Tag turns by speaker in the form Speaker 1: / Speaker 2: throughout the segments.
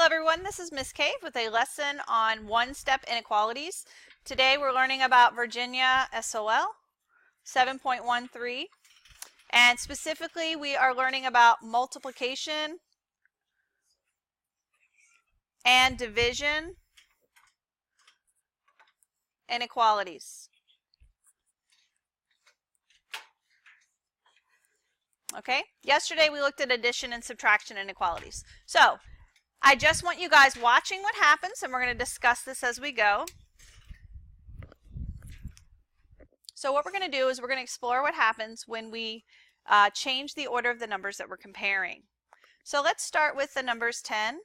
Speaker 1: everyone, this is Miss Cave with a lesson on one-step inequalities. Today we're learning about Virginia SOL 7.13, and specifically we are learning about multiplication and division inequalities. Okay, yesterday we looked at addition and subtraction inequalities. So I just want you guys watching what happens, and we're going to discuss this as we go. So what we're going to do is we're going to explore what happens when we change the order of the numbers that we're comparing. So let's start with the numbers 10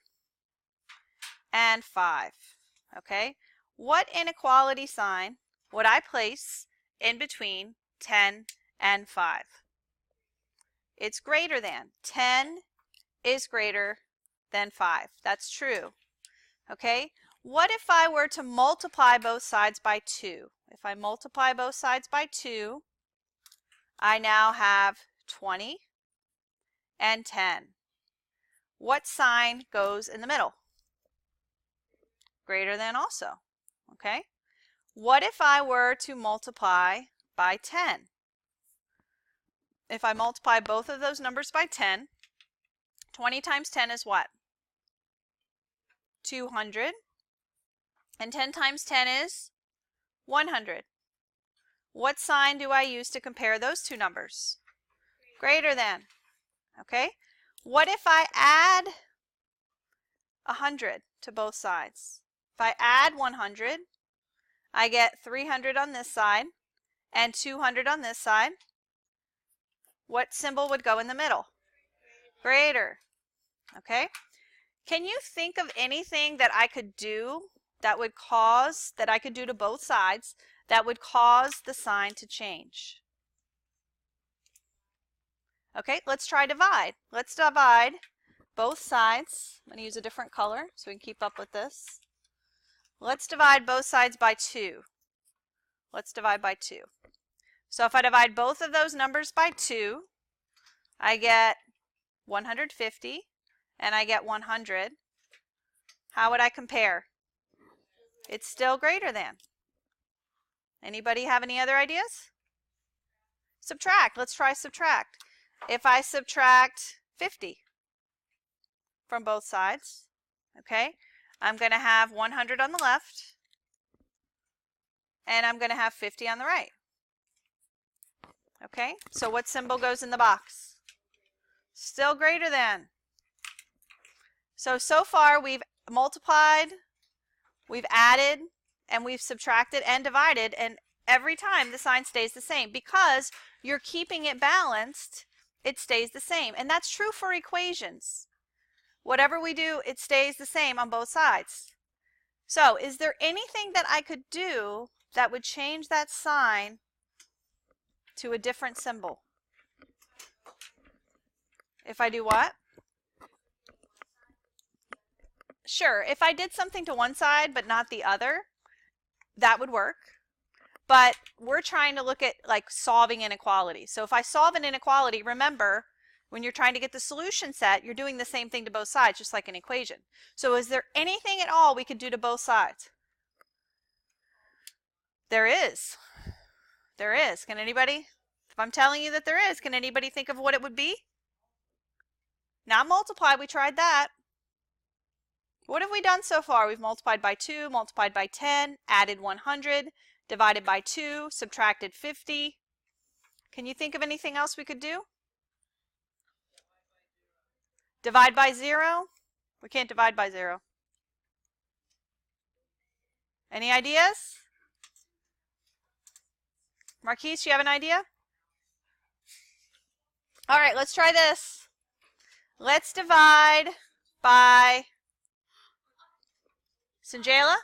Speaker 1: and 5. Okay, what inequality sign would I place in between 10 and 5? It's greater than. 10 is greater than 5. That's true. Okay, what if I were to multiply both sides by 2? If I multiply both sides by 2, I now have 20 and 10. What sign goes in the middle? Greater than also. Okay, what if I were to multiply by 10? If I multiply both of those numbers by 10, 20 times 10 is what? 200. And 10 times 10 is 100. What sign do I use to compare those two numbers? Greater than. Okay. What if I add 100 to both sides? If I add 100, I get 300 on this side and 200 on this side. What symbol would go in the middle? Greater. Okay. Can you think of anything that I could do that would cause, that I could do to both sides that would cause the sign to change? Okay, let's try divide. Let's divide both sides. I'm going to use a different color so we can keep up with this. Let's divide both sides by 2. Let's divide by 2. So if I divide both of those numbers by 2, I get 150 and I get 100. How would I compare? It's still greater than. Anybody have any other ideas? Subtract. Let's try subtract. If I subtract 50 from both sides, okay, I'm going to have 100 on the left and I'm going to have 50 on the right. Okay, so what symbol goes in the box? Still greater than. So far we've multiplied, we've added, and we've subtracted and divided, and every time the sign stays the same. Because you're keeping it balanced, it stays the same. And that's true for equations. Whatever we do, it stays the same on both sides. So is there anything that I could do that would change that sign to a different symbol? If I do what? Sure, if I did something to one side but not the other, that would work. But we're trying to look at like solving inequalities. So if I solve an inequality, remember, when you're trying to get the solution set, you're doing the same thing to both sides, just like an equation. So is there anything at all we could do to both sides? There is. There is. Can anybody? If I'm telling you that there is, can anybody think of what it would be? Not multiply, we tried that. What have we done so far? We've multiplied by 2, multiplied by 10, added 100, divided by 2, subtracted 50. Can you think of anything else we could do? Divide by 0? We can't divide by 0. Any ideas? Marquise, you have an idea? All right, let's try this. Let's divide by Sanjayla?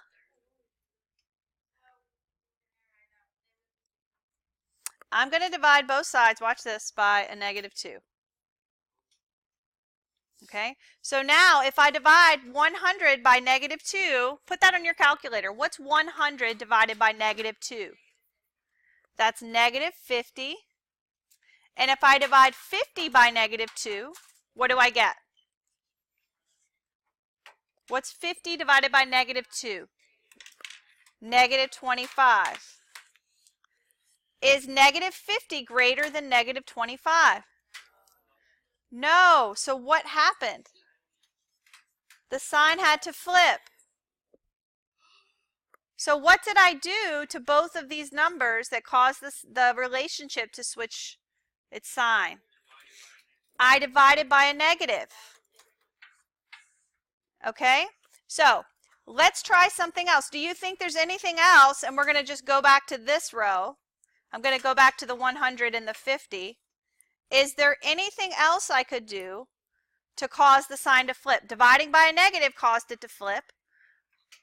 Speaker 1: I'm going to divide both sides, watch this, by a -2. Okay, so now if I divide 100 by -2, put that on your calculator. What's 100 divided by -2? That's -50. And if I divide 50 by -2, what do I get? What's 50 divided by negative 2? Negative 25. Is negative 50 greater than negative 25? No. So what happened? The sign had to flip. So what did I do to both of these numbers that caused the relationship to switch its sign? I divided by a negative. Okay? So let's try something else. Do you think there's anything else? And we're going to just go back to this row. I'm going to go back to the 100 and the 50. Is there anything else I could do to cause the sign to flip? Dividing by a negative caused it to flip.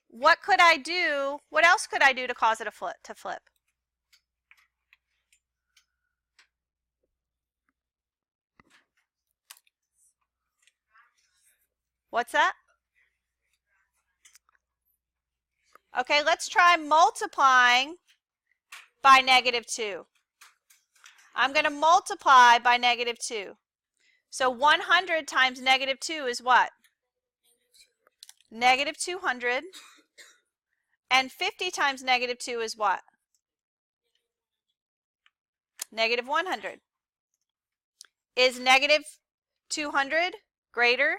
Speaker 1: What could I do? What else could I do to cause it to flip? What's that? Okay, let's try multiplying by negative 2. I'm going to multiply by negative 2. So 100 times negative 2 is what? Negative 200. And 50 times negative 2 is what? Negative 100. Is negative 200 greater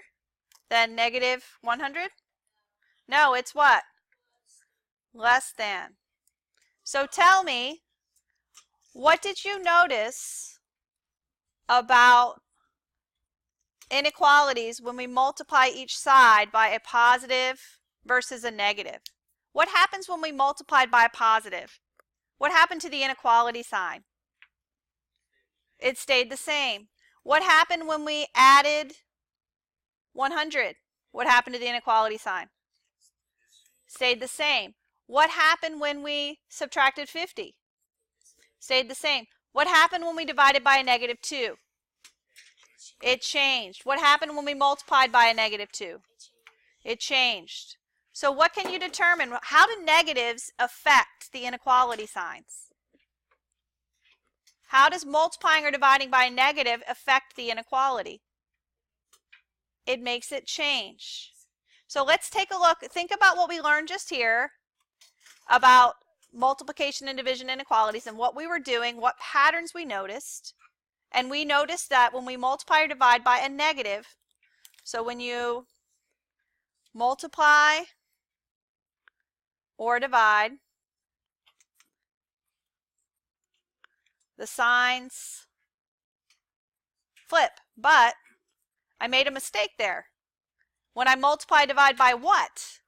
Speaker 1: than negative 100? No, it's what? Less than. So tell me, what did you notice about inequalities when we multiply each side by a positive versus a negative? What happens when we multiplied by a positive? What happened to the inequality sign? It stayed the same. What happened when we added 100? What happened to the inequality sign? Stayed the same. What happened when we subtracted 50? Stayed the same. What happened when we divided by a negative 2? It changed. What happened when we multiplied by a negative 2? It changed. So what can you determine? How do negatives affect the inequality signs? How does multiplying or dividing by a negative affect the inequality? It makes it change. So let's take a look. Think about what we learned just here about multiplication and division inequalities and what we were doing, what patterns we noticed. And we noticed that when we multiply or divide by a negative, so when you multiply or divide, the signs flip. But I made a mistake there. When I multiply, divide by what?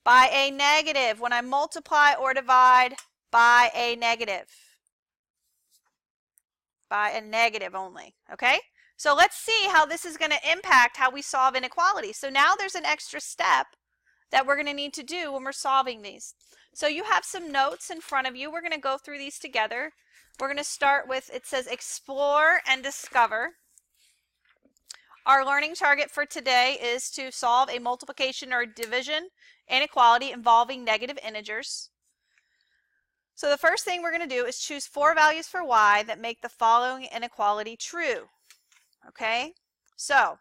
Speaker 1: By a negative. When I multiply or divide by a negative. By a negative only. Okay? So let's see how this is going to impact how we solve inequalities. So now there's an extra step that we're going to need to do when we're solving these. So you have some notes in front of you. We're going to go through these together. We're going to start with, it says explore and discover. Our learning target for today is to solve a multiplication or division inequality involving negative integers. So the first thing we're going to do is choose 4 values for y that make the following inequality true. Okay? So,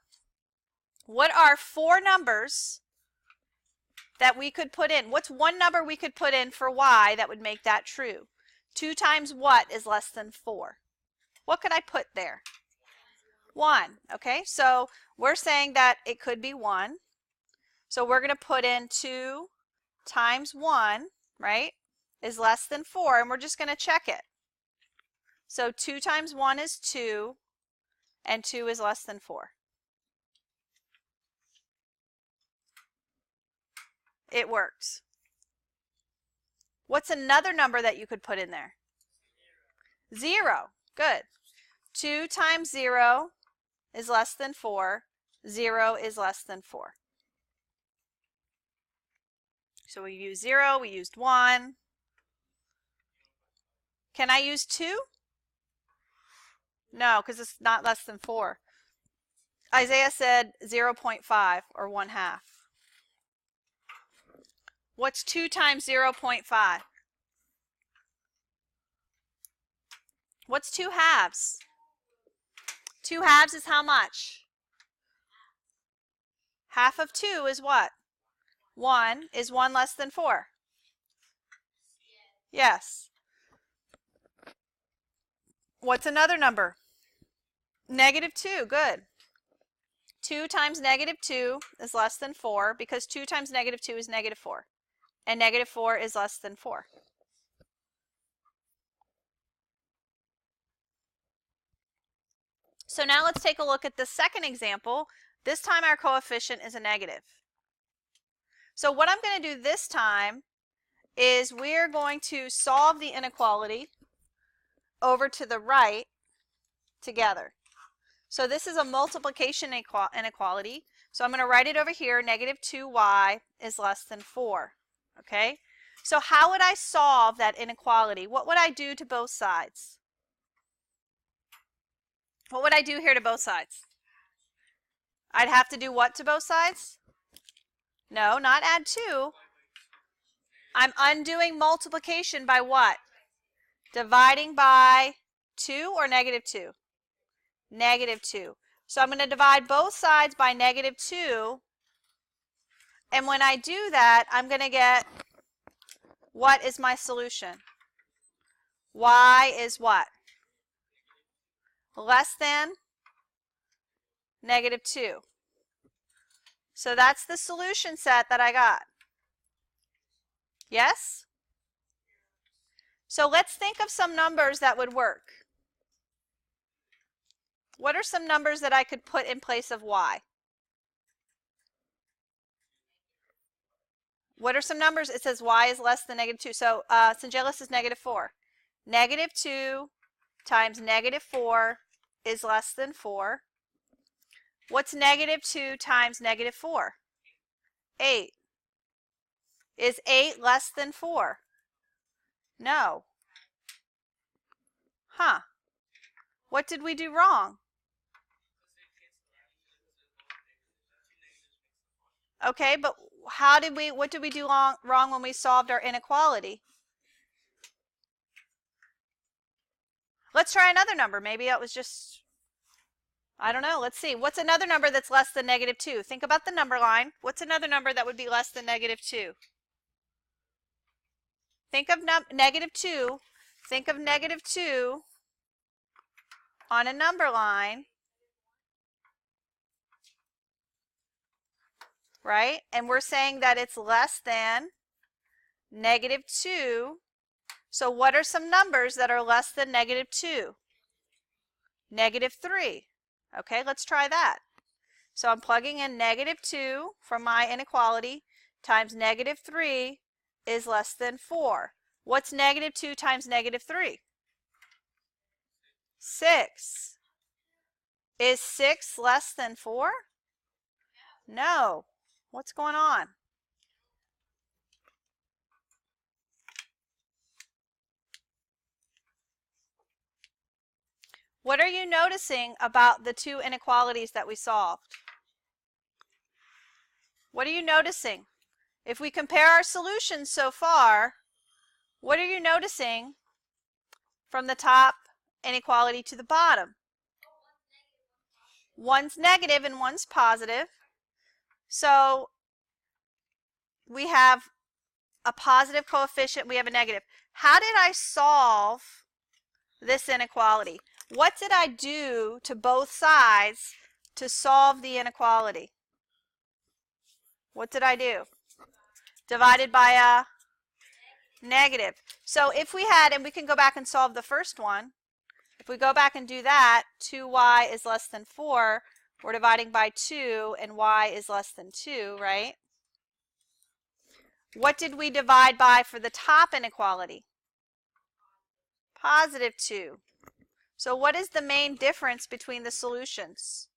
Speaker 1: what are 4 numbers that we could put in? What's one number we could put in for y that would make that true? 2 times what is less than 4? What could I put there? 1. Okay, so we're saying that it could be 1. So we're going to put in 2 times 1, right, is less than 4, and we're just going to check it. So 2 times 1 is 2, and 2 is less than 4. It works. What's another number that you could put in there? 0. Good. 2 times 0 is less than 4. 0 is less than 4. So we used 0, we used 1. Can I use 2? No, because it's not less than 4. Isaiah said 0.5 or 1/2. What's 2 times 0.5? What's 2 halves? 2 halves is how much? Half of 2 is what? 1. Is 1 less than 4? Yes. What's another number? Negative 2. Good. 2 times negative 2 is less than 4 because 2 times negative 2 is negative 4. And negative 4 is less than 4. So now let's take a look at the second example. This time our coefficient is a negative. So what I'm going to do this time is we're going to solve the inequality over to the right together. So this is a multiplication inequality. So I'm going to write it over here. Negative 2y is less than 4. Okay? So how would I solve that inequality? What would I do to both sides? What would I do here to both sides? I'd have to do what to both sides? No, not add 2. I'm undoing multiplication by what? Dividing by 2 or negative 2? Negative 2. So I'm going to divide both sides by negative 2. And when I do that, I'm going to get, what is my solution? Y is what? Less than negative 2. So that's the solution set that I got. Yes? So let's think of some numbers that would work. What are some numbers that I could put in place of y? What are some numbers? It says y is less than negative 2. So Sangelis is negative 4. Negative 2 times negative 4 is less than 4. What's negative 2 times negative 4? 8. Is 8 less than 4? No. Huh. What did we do wrong? Okay, but what did we do wrong when we solved our inequality? Let's try another number. Maybe it was just, I don't know. Let's see. What's another number that's less than negative 2? Think about the number line. What's another number that would be less than negative 2? Think of negative 2. Think of negative 2 on a number line. Right? And we're saying that it's less than negative 2. So what are some numbers that are less than negative 2? Negative 3. Okay, let's try that. So I'm plugging in negative 2 from my inequality times negative 3 is less than 4. What's negative 2 times negative 3? 6. Is 6 less than 4? No. What's going on? What are you noticing about the two inequalities that we solved? What are you noticing? If we compare our solutions so far, what are you noticing from the top inequality to the bottom? One's negative and one's positive. So we have a positive coefficient, we have a negative. How did I solve this inequality? What did I do to both sides to solve the inequality? What did I do? Divided by a negative. So if we had, and we can go back and solve the first one, if we go back and do that, 2y is less than 4, we're dividing by 2, and y is less than 2, right? What did we divide by for the top inequality? Positive 2. So what is the main difference between the solutions?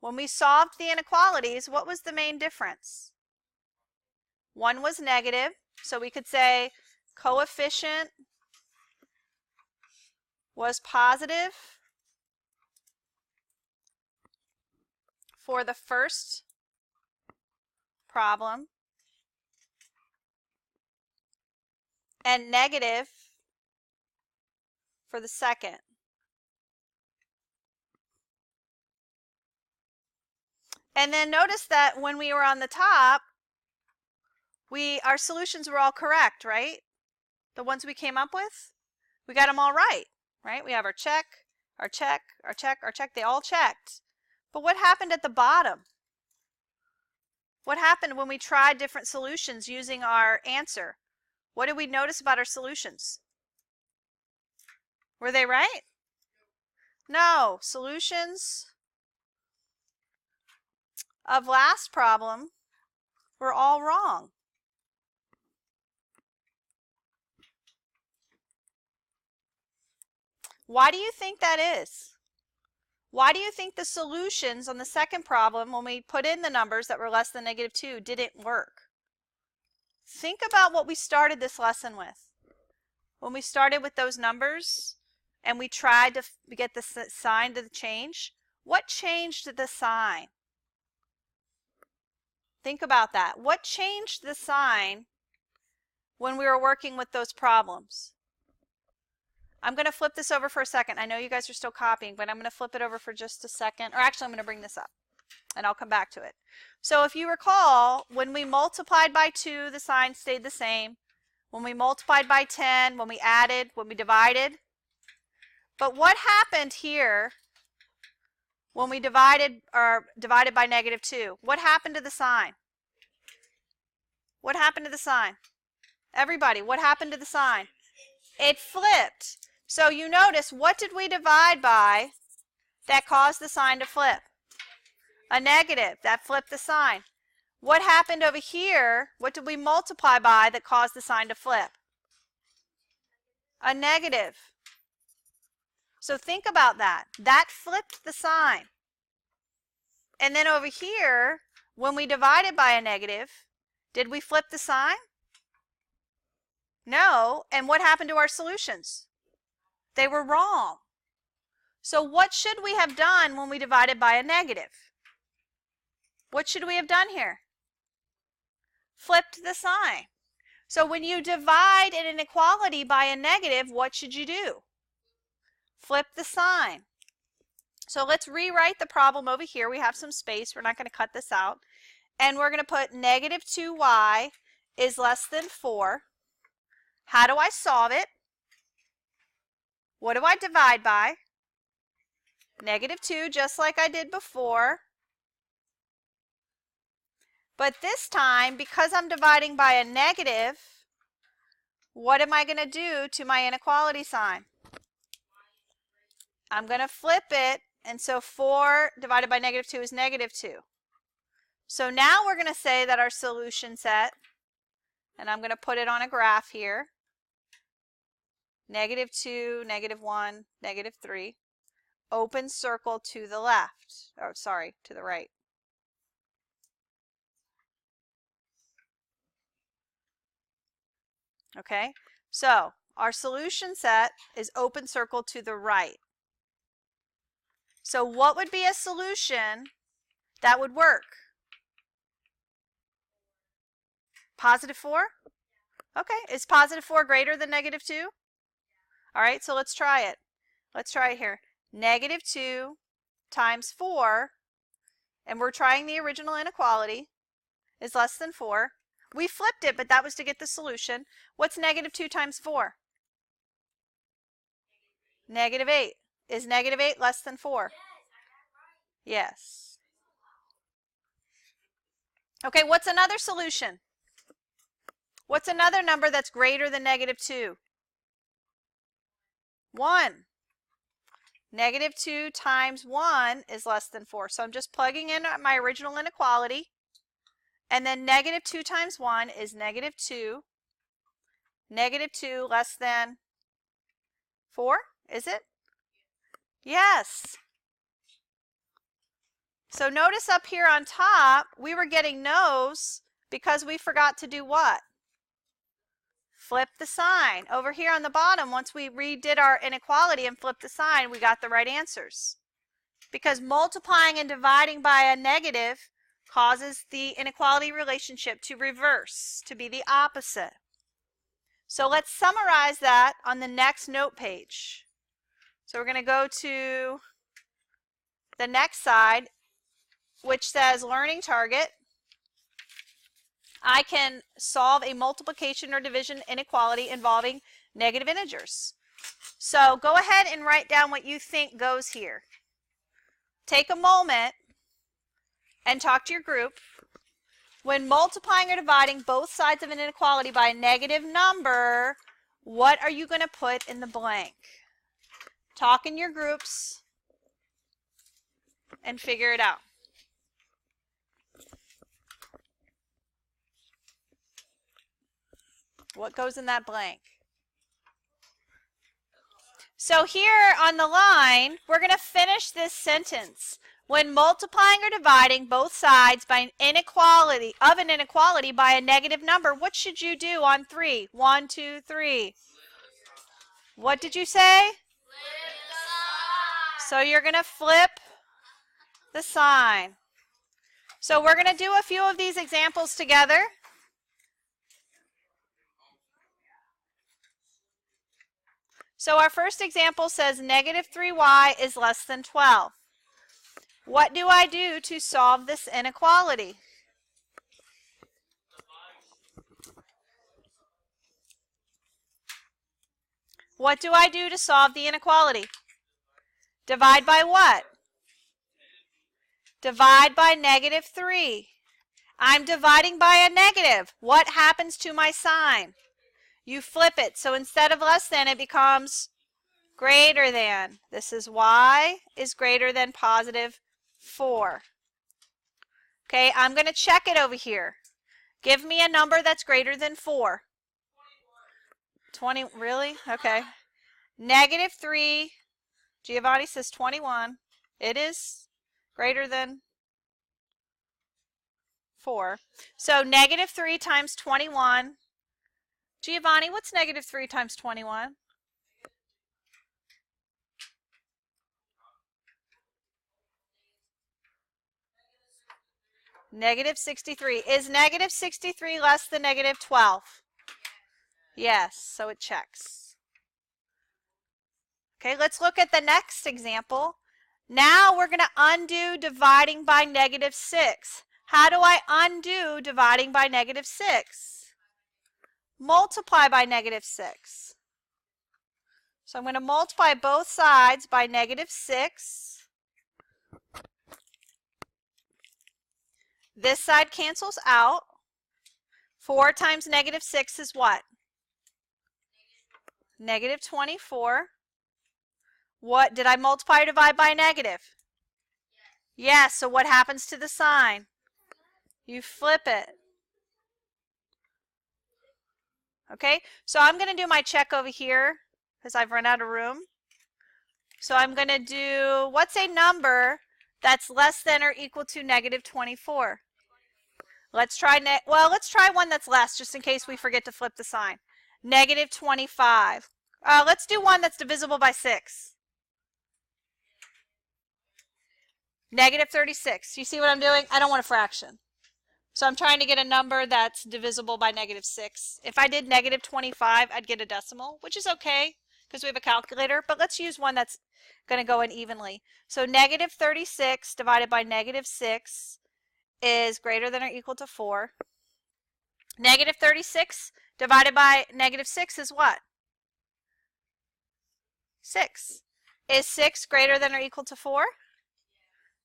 Speaker 1: When we solved the inequalities, what was the main difference? One was negative, so we could say coefficient was positive for the first problem and negative for the second. And then notice that when we were on the top, our solutions were all correct, right? The ones we came up with, we got them all right? We have our check, our check, our check, our check. They all checked. But what happened at the bottom? What happened when we tried different solutions using our answer? What did we notice about our solutions? Were they right? No. Solutions of last problem were all wrong. Why do you think that is? Why do you think the solutions on the second problem, when we put in the numbers that were less than -2, didn't work? Think about what we started this lesson with. When we started with those numbers and we tried to get the sign to change, what changed the sign? Think about that. What changed the sign when we were working with those problems? I'm going to flip this over for a second. I know you guys are still copying, but I'm going to flip it over for just a second. Or actually, I'm going to bring this up, and I'll come back to it. So if you recall, when we multiplied by 2, the sign stayed the same. When we multiplied by 10, when we added, when we divided. But what happened here when we divided by -2? What happened to the sign? What happened to the sign? Everybody, what happened to the sign? It flipped. So you notice, what did we divide by that caused the sign to flip? A negative. That flipped the sign. What happened over here? What did we multiply by that caused the sign to flip? A negative. So think about that. That flipped the sign. And then over here, when we divided by a negative, did we flip the sign? No. And what happened to our solutions? They were wrong. So what should we have done when we divided by a negative? What should we have done here? Flipped the sign. So when you divide an inequality by a negative, what should you do? Flip the sign. So let's rewrite the problem over here. We have some space. We're not going to cut this out. And we're going to put -2y is less than 4. How do I solve it? What do I divide by? -2, just like I did before. But this time, because I'm dividing by a negative, what am I going to do to my inequality sign? I'm going to flip it, and so 4 divided by -2 is -2. So now we're going to say that our solution set, and I'm going to put it on a graph here, -2, -1, -3, open circle to the left, oh sorry, to the right. Okay, so our solution set is open circle to the right. So what would be a solution that would work? +4? Okay, is +4 greater than -2? All right, so let's try it. Let's try it here. -2 times 4, and we're trying the original inequality, is less than 4. We flipped it, but that was to get the solution. What's -2 times 4? -8. Is -8 less than 4? Yes. Okay, what's another solution? What's another number that's greater than -2? 1. -2 times 1 is less than 4. So I'm just plugging in my original inequality. And then -2 times 1 is -2. -2 less than 4, is it? Yes. So notice up here on top, we were getting no's because we forgot to do what? Flip the sign. Over here on the bottom, once we redid our inequality and flipped the sign, we got the right answers. Because multiplying and dividing by a negative causes the inequality relationship to reverse, to be the opposite. So let's summarize that on the next note page. So we're going to go to the next side, which says learning target, I can solve a multiplication or division inequality involving negative integers. So go ahead and write down what you think goes here. Take a moment and talk to your group. When multiplying or dividing both sides of an inequality by a negative number, what are you going to put in the blank? Talk in your groups and figure it out. What goes in that blank? So here on the line, we're going to finish this sentence. When multiplying or dividing both sides by an inequality by a negative number, what should you do on 3? 1, 2, 3. What did you say?
Speaker 2: Flip the sign.
Speaker 1: So you're going to flip the sign. So we're going to do a few of these examples together. So our first example says negative 3y is less than 12. What do I do to solve this inequality? What do I do to solve the inequality? Divide by what? Divide by negative 3. I'm dividing by a negative. What happens to my sign? You flip it. So instead of less than, it becomes greater than. This is y is greater than positive 4. Okay, I'm going to check it over here. Give me a number that's greater than 4. 20, really? Okay. Negative 3, Giovanni says 21. It is greater than 4. So negative 3 times 21. Giovanni, what's negative 3 times 21? Negative 63. Is negative 63 less than negative 12? Yes, so it checks. Okay, let's look at the next example. Now we're going to undo dividing by negative 6. How do I undo dividing by negative 6? Multiply by negative 6. So I'm going to multiply both sides by negative 6. This side cancels out. 4 times negative 6 is what? Negative 24. What did I multiply or divide by negative? Yes, so what happens to the sign? You flip it. Okay, so I'm going to do my check over here because I've run out of room. So I'm going to do, what's a number that's less than or equal to negative 24? Let's try, let's try one that's less just in case we forget to flip the sign. Negative 25. Let's do one that's divisible by 6. Negative 36. You see what I'm doing? I don't want a fraction. So I'm trying to get a number that's divisible by negative 6. If I did negative 25, I'd get a decimal, which is okay because we have a calculator. But let's use one that's going to go in evenly. So negative 36 divided by negative 6 is greater than or equal to 4. Negative 36 divided by negative 6 is what? 6. Is 6 greater than or equal to 4?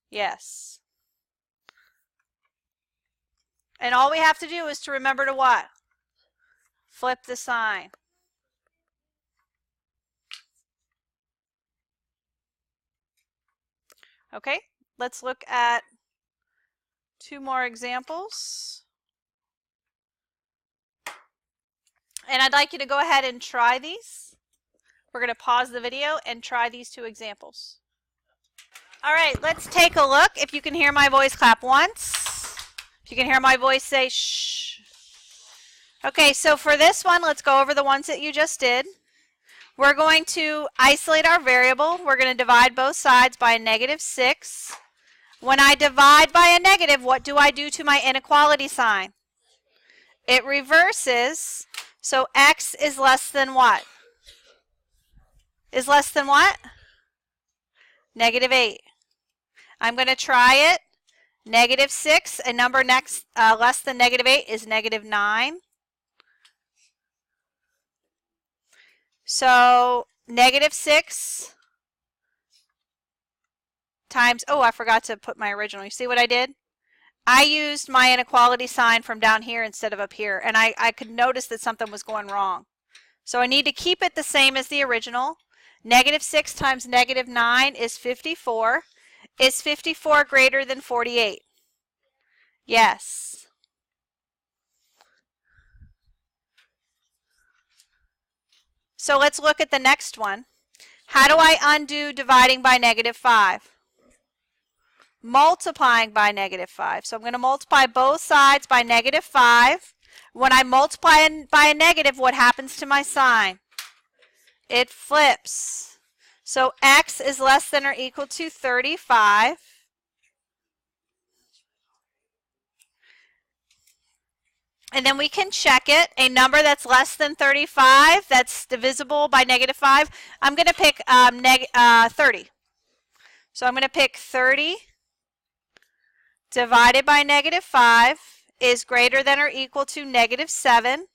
Speaker 1: Yes. And all we have to do is to remember to what? Flip the sign. Okay, let's look at 2 more examples. And I'd like you to go ahead and try these. We're going to pause the video and try these 2 examples. All right, let's take a look. If you can hear my voice, clap once. If you can hear my voice, say shh. Okay, so for this one, let's go over the ones that you just did. We're going to isolate our variable. We're going to divide both sides by a negative 6. When I divide by a negative, what do I do to my inequality sign? It reverses. So x is less than what? Is less than what? Negative 8. I'm going to try it. Negative 6, a number less than negative 8 is negative 9. So negative 6 times, oh, I forgot to put my original. You see what I did? I used my inequality sign from down here instead of up here, and I could notice that something was going wrong. So I need to keep it the same as the original. Negative 6 times negative 9 is 54. Is 54 greater than 48? Yes. So let's look at the next one. How do I undo dividing by negative 5? Multiplying by negative 5. So I'm going to multiply both sides by negative 5. When I multiply by a negative, what happens to my sign? It flips. So x is less than or equal to 35. And then we can check it. A number that's less than 35, that's divisible by negative 5. I'm going to pick 30. So I'm going to pick 30 divided by negative 5 is greater than or equal to negative 7.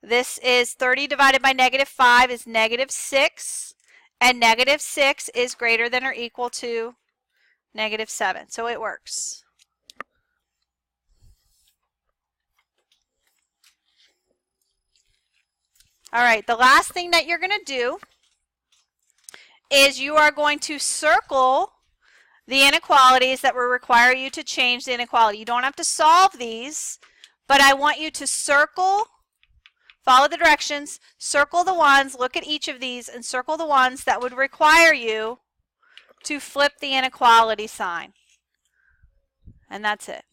Speaker 1: This is 30 divided by negative 5 is negative 6. And negative 6 is greater than or equal to negative 7. So it works. All right, the last thing that you're going to do is you are going to circle the inequalities that will require you to change the inequality. You don't have to solve these, but I want you to circle, follow the directions, circle the ones, look at each of these, and circle the ones that would require you to flip the inequality sign. And that's it.